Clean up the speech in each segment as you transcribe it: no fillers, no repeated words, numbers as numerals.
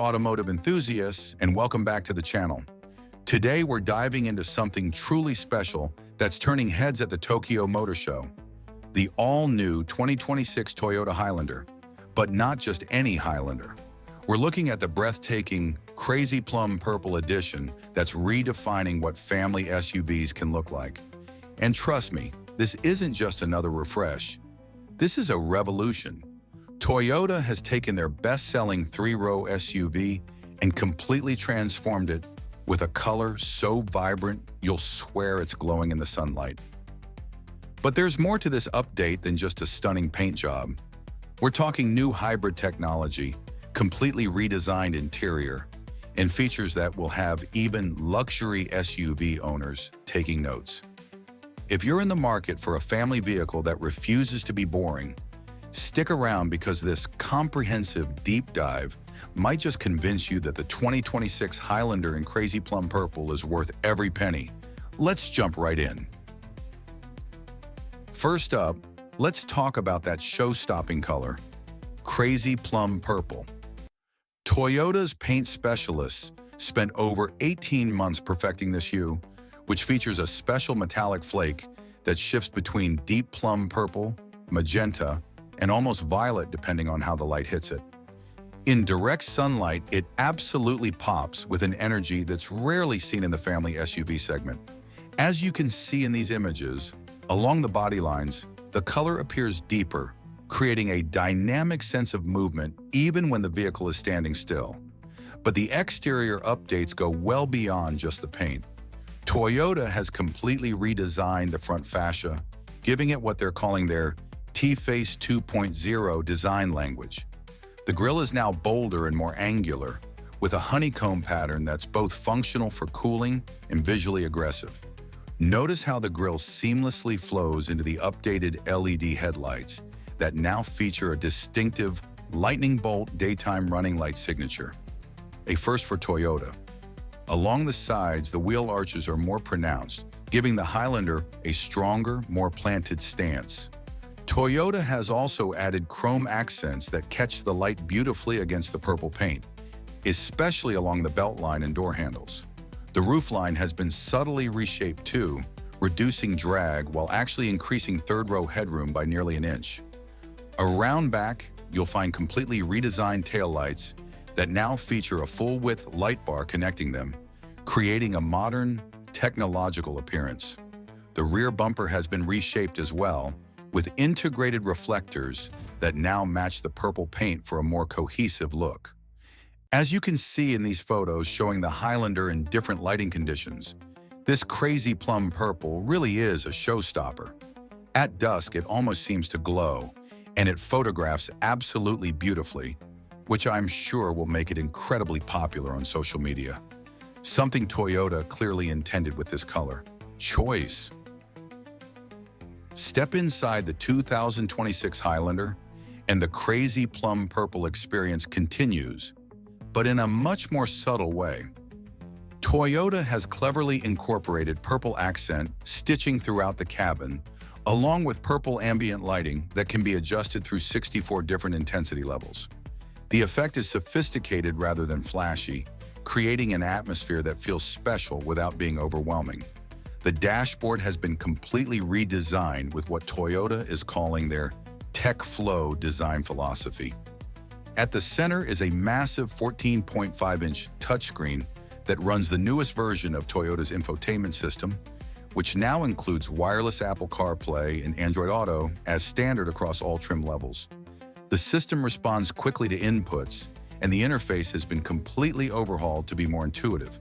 automotive enthusiasts, and welcome back to the channel. Today we're diving into something truly special that's turning heads at the Tokyo Motor Show. The all-new 2026 Toyota Highlander. But not just any Highlander. We're looking at the breathtaking, crazy Plum Purple edition that's redefining what family SUVs can look like. And trust me, this isn't just another refresh. This is a revolution. Toyota has taken their best-selling three-row SUV and completely transformed it with a color so vibrant you'll swear it's glowing in the sunlight. But there's more to this update than just a stunning paint job. We're talking new hybrid technology, completely redesigned interior, and features that will have even luxury SUV owners taking notes. If you're in the market for a family vehicle that refuses to be boring, stick around because this comprehensive deep dive might just convince you that the 2026 Highlander in Crazy Plum Purple is worth every penny. Let's jump right in. First up, let's talk about that show-stopping color, Crazy Plum Purple. Toyota's paint specialists spent over 18 months perfecting this hue, which features a special metallic flake that shifts between deep plum purple, magenta, and almost violet depending on how the light hits it. In direct sunlight, it absolutely pops with an energy that's rarely seen in the family SUV segment. As you can see in these images, along the body lines, the color appears deeper, creating a dynamic sense of movement even when the vehicle is standing still. But the exterior updates go well beyond just the paint. Toyota has completely redesigned the front fascia, giving it what they're calling their T-Face 2.0 design language. The grille is now bolder and more angular, with a honeycomb pattern that's both functional for cooling and visually aggressive. Notice how the grille seamlessly flows into the updated LED headlights that now feature a distinctive lightning bolt daytime running light signature, a first for Toyota. Along the sides, the wheel arches are more pronounced, giving the Highlander a stronger, more planted stance. Toyota has also added chrome accents that catch the light beautifully against the purple paint, especially along the beltline and door handles. The roofline has been subtly reshaped too, reducing drag while actually increasing third-row headroom by nearly an inch. Around back, you'll find completely redesigned taillights that now feature a full-width light bar connecting them, creating a modern, technological appearance. The rear bumper has been reshaped as well, with integrated reflectors that now match the purple paint for a more cohesive look. As you can see in these photos showing the Highlander in different lighting conditions, this crazy plum purple really is a showstopper. At dusk, it almost seems to glow, and it photographs absolutely beautifully, which I'm sure will make it incredibly popular on social media. Something Toyota clearly intended with this color choice. Step inside the 2026 Highlander, and the crazy plum purple experience continues, but in a much more subtle way. Toyota has cleverly incorporated purple accent stitching throughout the cabin, along with purple ambient lighting that can be adjusted through 64 different intensity levels. The effect is sophisticated rather than flashy, creating an atmosphere that feels special without being overwhelming. The dashboard has been completely redesigned with what Toyota is calling their Tech Flow design philosophy. At the center is a massive 14.5-inch touchscreen that runs the newest version of Toyota's infotainment system, which now includes wireless Apple CarPlay and Android Auto as standard across all trim levels. The system responds quickly to inputs, and the interface has been completely overhauled to be more intuitive.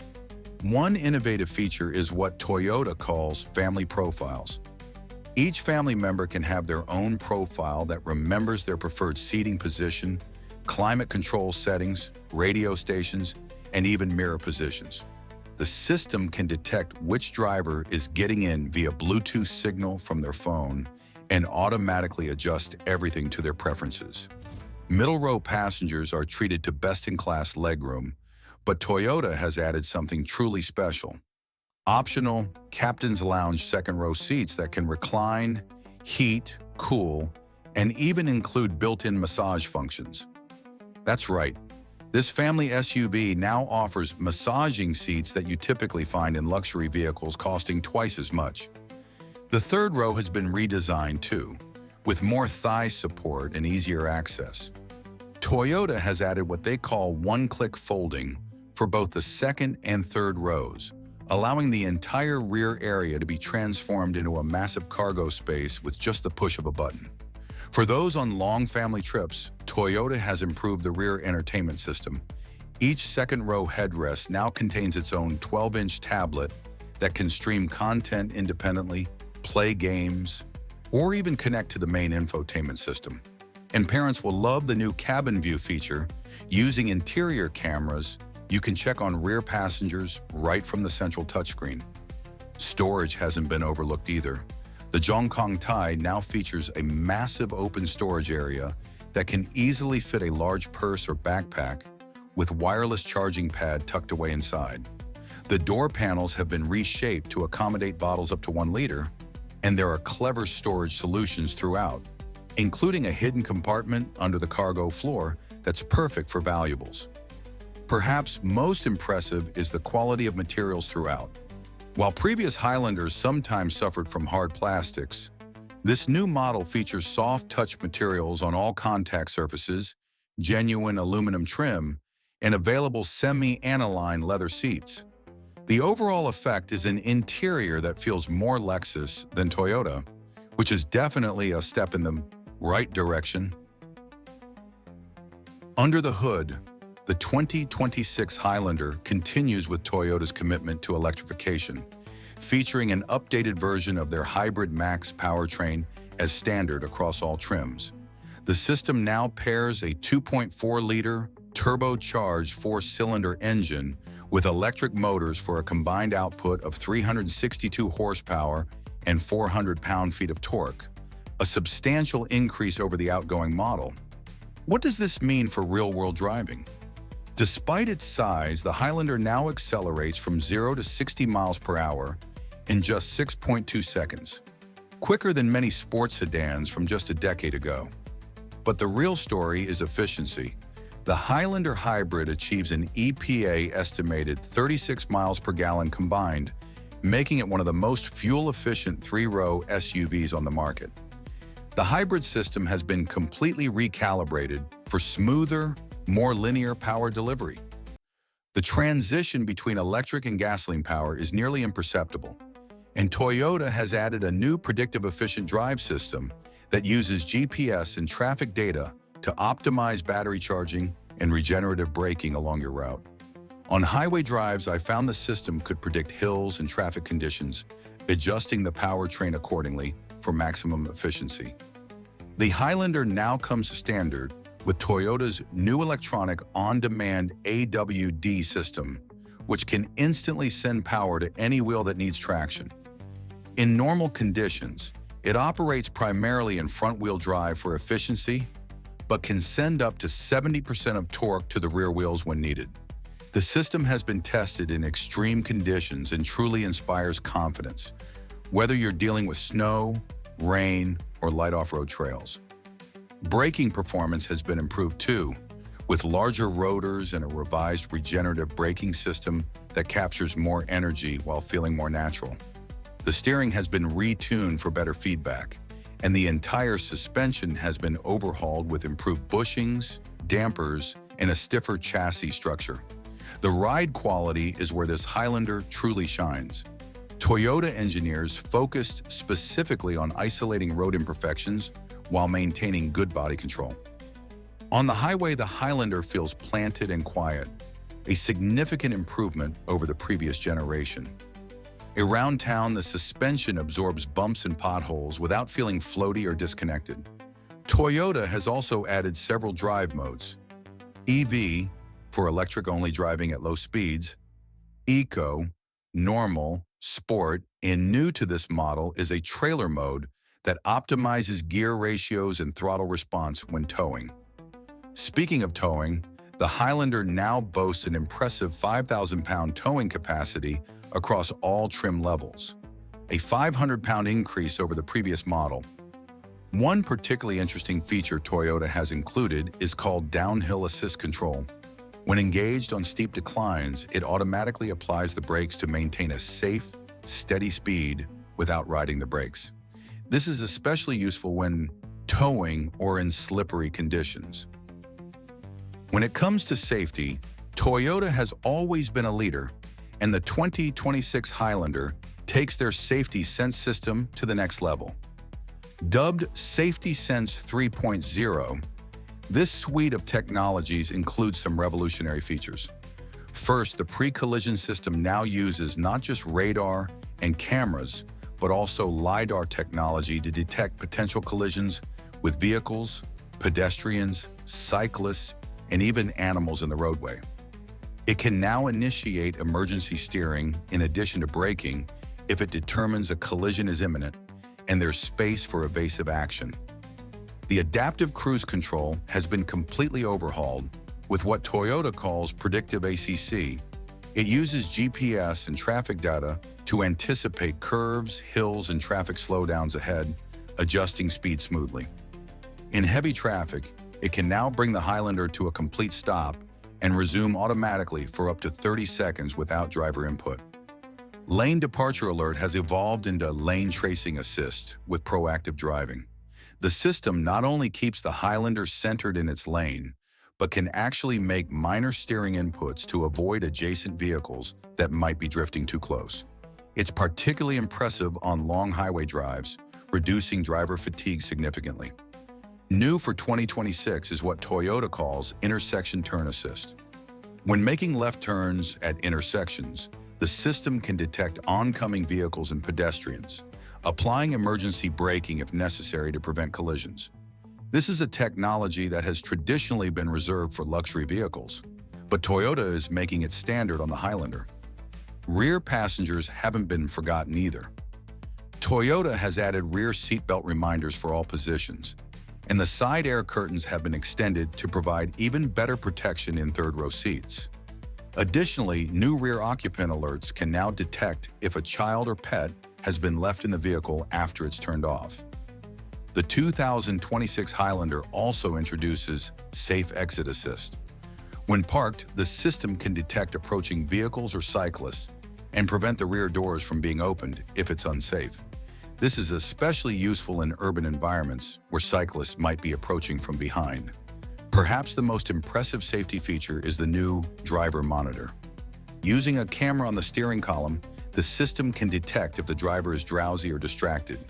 One innovative feature is what Toyota calls family profiles. Each family member can have their own profile that remembers their preferred seating position, climate control settings, radio stations, and even mirror positions. The system can detect which driver is getting in via Bluetooth signal from their phone and automatically adjust everything to their preferences. Middle row passengers are treated to best-in-class legroom, but Toyota has added something truly special. Optional Captain's Lounge second-row seats that can recline, heat, cool, and even include built-in massage functions. That's right, This family SUV now offers massaging seats that you typically find in luxury vehicles costing twice as much. The third row has been redesigned too, with more thigh support and easier access. Toyota has added what they call one-click folding for both the second and third rows, allowing the entire rear area to be transformed into a massive cargo space with just the push of a button. For those on long family trips, Toyota has improved the rear entertainment system. Each second row headrest now contains its own 12-inch tablet that can stream content independently, play games, or even connect to the main infotainment system. And parents will love the new cabin view feature. Using interior cameras, you can check on rear passengers right from the central touchscreen. Storage hasn't been overlooked either. The Zhongkong Tai now features a massive open storage area that can easily fit a large purse or backpack with wireless charging pad tucked away inside. The door panels have been reshaped to accommodate bottles up to 1 liter, and there are clever storage solutions throughout, including a hidden compartment under the cargo floor that's perfect for valuables. Perhaps most impressive is the quality of materials throughout. While previous Highlanders sometimes suffered from hard plastics, this new model features soft touch materials on all contact surfaces, genuine aluminum trim, and available semi-aniline leather seats. The overall effect is an interior that feels more Lexus than Toyota, which is definitely a step in the right direction. Under the hood, the 2026 Highlander continues with Toyota's commitment to electrification, featuring an updated version of their Hybrid Max powertrain as standard across all trims. The system now pairs a 2.4-liter turbocharged 4-cylinder engine with electric motors for a combined output of 362 horsepower and 400 pound-feet of torque, a substantial increase over the outgoing model. What does this mean for real-world driving? Despite its size, the Highlander now accelerates from 0 to 60 miles per hour in just 6.2 seconds, quicker than many sports sedans from just a decade ago. But the real story is efficiency. The Highlander Hybrid achieves an EPA-estimated 36 miles per gallon combined, making it one of the most fuel-efficient 3-row SUVs on the market. The hybrid system has been completely recalibrated for smoother, more linear power delivery. The transition between electric and gasoline power is nearly imperceptible, and Toyota has added a new predictive efficient drive system that uses GPS and traffic data to optimize battery charging and regenerative braking along your route. On highway drives, I found the system could predict hills and traffic conditions, adjusting the powertrain accordingly for maximum efficiency. The Highlander now comes standard with Toyota's new electronic on-demand AWD system, which can instantly send power to any wheel that needs traction. In normal conditions, it operates primarily in front-wheel drive for efficiency, but can send up to 70% of torque to the rear wheels when needed. The system has been tested in extreme conditions and truly inspires confidence, whether you're dealing with snow, rain, or light off-road trails. Braking performance has been improved too, with larger rotors and a revised regenerative braking system that captures more energy while feeling more natural. The steering has been retuned for better feedback, and the entire suspension has been overhauled with improved bushings, dampers, and a stiffer chassis structure. The ride quality is where this Highlander truly shines. Toyota engineers focused specifically on isolating road imperfections while maintaining good body control. On the highway, the Highlander feels planted and quiet, a significant improvement over the previous generation. Around town, the suspension absorbs bumps and potholes without feeling floaty or disconnected. Toyota has also added several drive modes: EV, for electric-only driving at low speeds; Eco, Normal, Sport, and new to this model is a trailer mode that optimizes gear ratios and throttle response when towing. Speaking of towing, the Highlander now boasts an impressive 5,000-pound towing capacity across all trim levels, a 500-pound increase over the previous model. One particularly interesting feature Toyota has included is called downhill assist control. When engaged on steep declines, it automatically applies the brakes to maintain a safe, steady speed without riding the brakes. This is especially useful when towing or in slippery conditions. When it comes to safety, Toyota has always been a leader, and the 2026 Highlander takes their Safety Sense system to the next level. Dubbed Safety Sense 3.0, this suite of technologies includes some revolutionary features. First, the pre-collision system now uses not just radar and cameras, but also LiDAR technology to detect potential collisions with vehicles, pedestrians, cyclists, and even animals in the roadway. It can now initiate emergency steering in addition to braking if it determines a collision is imminent and there's space for evasive action. The adaptive cruise control has been completely overhauled with what Toyota calls predictive ACC. It uses GPS and traffic data to anticipate curves, hills, and traffic slowdowns ahead, adjusting speed smoothly. In heavy traffic, it can now bring the Highlander to a complete stop and resume automatically for up to 30 seconds without driver input. Lane departure alert has evolved into lane tracing assist with proactive driving. The system not only keeps the Highlander centered in its lane, but can actually make minor steering inputs to avoid adjacent vehicles that might be drifting too close. It's particularly impressive on long highway drives, reducing driver fatigue significantly. New for 2026 is what Toyota calls intersection turn assist. When making left turns at intersections, the system can detect oncoming vehicles and pedestrians, applying emergency braking if necessary to prevent collisions. This is a technology that has traditionally been reserved for luxury vehicles, but Toyota is making it standard on the Highlander. Rear passengers haven't been forgotten either. Toyota has added rear seatbelt reminders for all positions, and the side air curtains have been extended to provide even better protection in third-row seats. Additionally, new rear occupant alerts can now detect if a child or pet has been left in the vehicle after it's turned off. The 2026 Highlander also introduces Safe Exit Assist. When parked, the system can detect approaching vehicles or cyclists and prevent the rear doors from being opened if it's unsafe. This is especially useful in urban environments where cyclists might be approaching from behind. Perhaps the most impressive safety feature is the new driver monitor. Using a camera on the steering column, the system can detect if the driver is drowsy or distracted.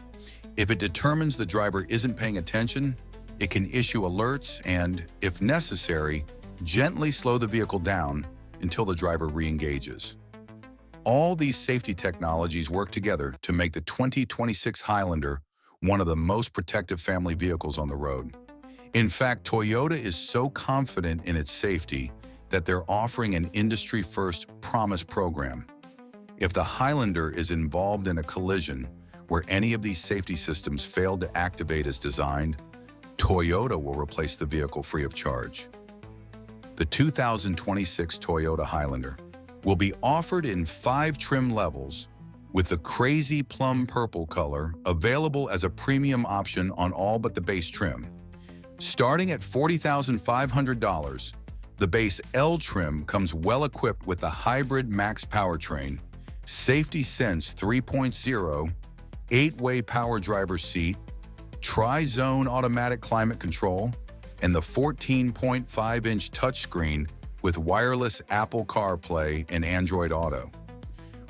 If it determines the driver isn't paying attention, it can issue alerts and, if necessary, gently slow the vehicle down until the driver re-engages. All these safety technologies work together to make the 2026 Highlander one of the most protective family vehicles on the road. In fact, Toyota is so confident in its safety that they're offering an industry-first Promise program. If the Highlander is involved in a collision where any of these safety systems failed to activate as designed, Toyota will replace the vehicle free of charge. The 2026 Toyota Highlander will be offered in 5 trim levels, with the crazy plum purple color available as a premium option on all but the base trim. Starting at $40,500, the base L trim comes well-equipped with the hybrid max powertrain, Safety Sense 3.0, 8-way power driver seat, tri-zone automatic climate control, and the 14.5-inch touchscreen with wireless Apple CarPlay and Android Auto.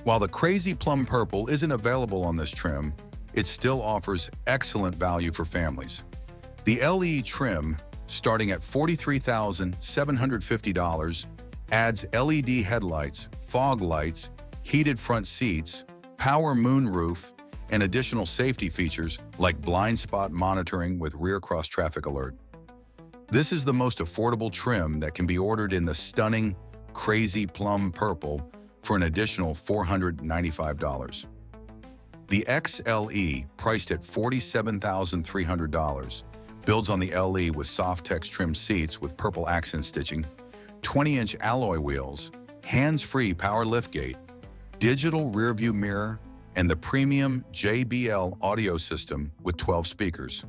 While the crazy plum purple isn't available on this trim, it still offers excellent value for families. The LE trim, starting at $43,750, adds LED headlights, fog lights, heated front seats, power moonroof, and additional safety features like blind spot monitoring with rear cross-traffic alert. This is the most affordable trim that can be ordered in the stunning, crazy plum purple for an additional $495. The XLE, priced at $47,300, builds on the LE with soft-text trim seats with purple accent stitching, 20-inch alloy wheels, hands-free power liftgate, digital rearview mirror, and the premium JBL audio system with 12 speakers.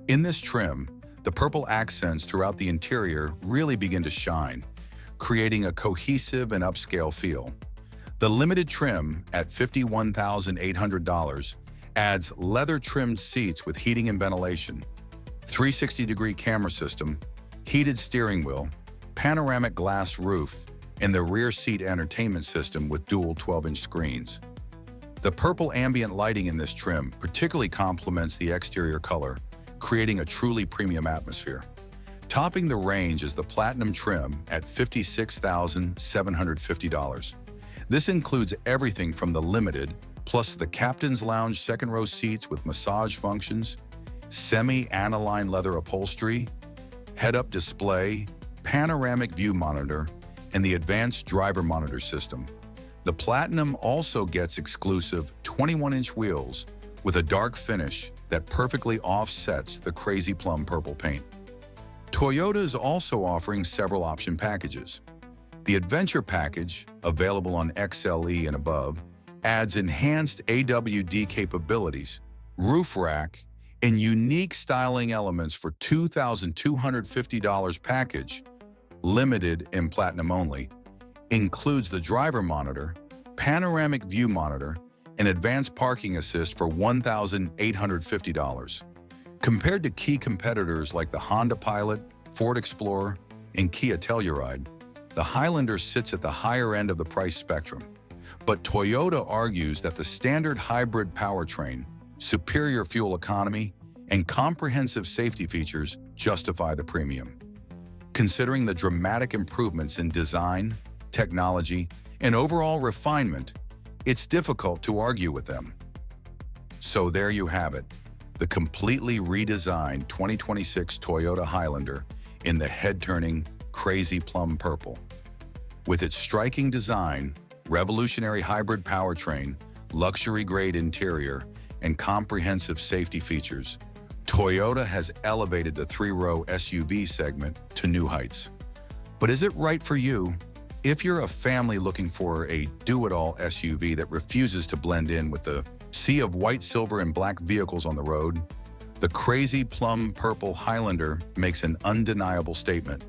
In this trim, the purple accents throughout the interior really begin to shine, creating a cohesive and upscale feel. The limited trim at $51,800 adds leather-trimmed seats with heating and ventilation, 360-degree camera system, heated steering wheel, panoramic glass roof, and the rear seat entertainment system with dual 12-inch screens. The purple ambient lighting in this trim particularly complements the exterior color, creating a truly premium atmosphere. Topping the range is the platinum trim at $56,750. This includes everything from the limited, plus the captain's lounge second-row seats with massage functions, semi-aniline leather upholstery, head-up display, panoramic view monitor, and the advanced driver monitor system. The Platinum also gets exclusive 21-inch wheels with a dark finish that perfectly offsets the crazy plum purple paint. Toyota is also offering several option packages. The Adventure Package, available on XLE and above, adds enhanced AWD capabilities, roof rack, and unique styling elements for $2,250 package, limited in Platinum only, includes the driver monitor, panoramic view monitor, and advanced parking assist for $1,850. Compared to key competitors like the Honda Pilot, Ford Explorer, and Kia Telluride, the Highlander sits at the higher end of the price spectrum. But Toyota argues that the standard hybrid powertrain, superior fuel economy, and comprehensive safety features justify the premium. Considering the dramatic improvements in design, technology, and overall refinement, it's difficult to argue with them. So there you have it, the completely redesigned 2026 Toyota Highlander in the head-turning, crazy plum purple. With its striking design, revolutionary hybrid powertrain, luxury-grade interior, and comprehensive safety features, Toyota has elevated the three-row SUV segment to new heights. But is it right for you? If you're a family looking for a do-it-all SUV that refuses to blend in with the sea of white, silver, and black vehicles on the road, the crazy plum purple Highlander makes an undeniable statement.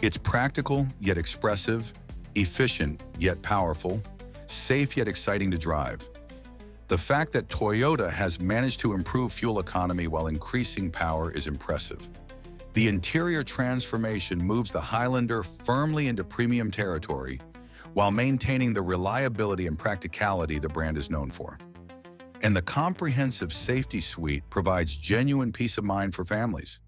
It's practical yet expressive, efficient yet powerful, safe yet exciting to drive. The fact that Toyota has managed to improve fuel economy while increasing power is impressive. The interior transformation moves the Highlander firmly into premium territory while maintaining the reliability and practicality the brand is known for. And the comprehensive safety suite provides genuine peace of mind for families.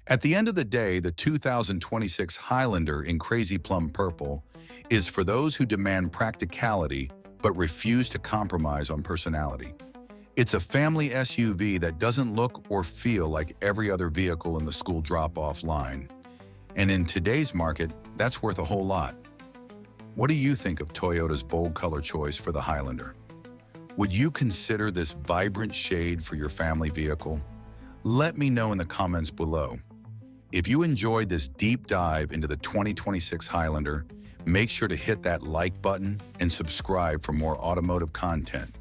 At the end of the day, the 2026 Highlander in Crazy Plum Purple is for those who demand practicality but refuse to compromise on personality. It's a family SUV that doesn't look or feel like every other vehicle in the school drop-off line. And in today's market, that's worth a whole lot. What do you think of Toyota's bold color choice for the Highlander? Would you consider this vibrant shade for your family vehicle? Let me know in the comments below. If you enjoyed this deep dive into the 2026 Highlander, make sure to hit that like button and subscribe for more automotive content.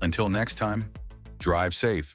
Until next time, drive safe.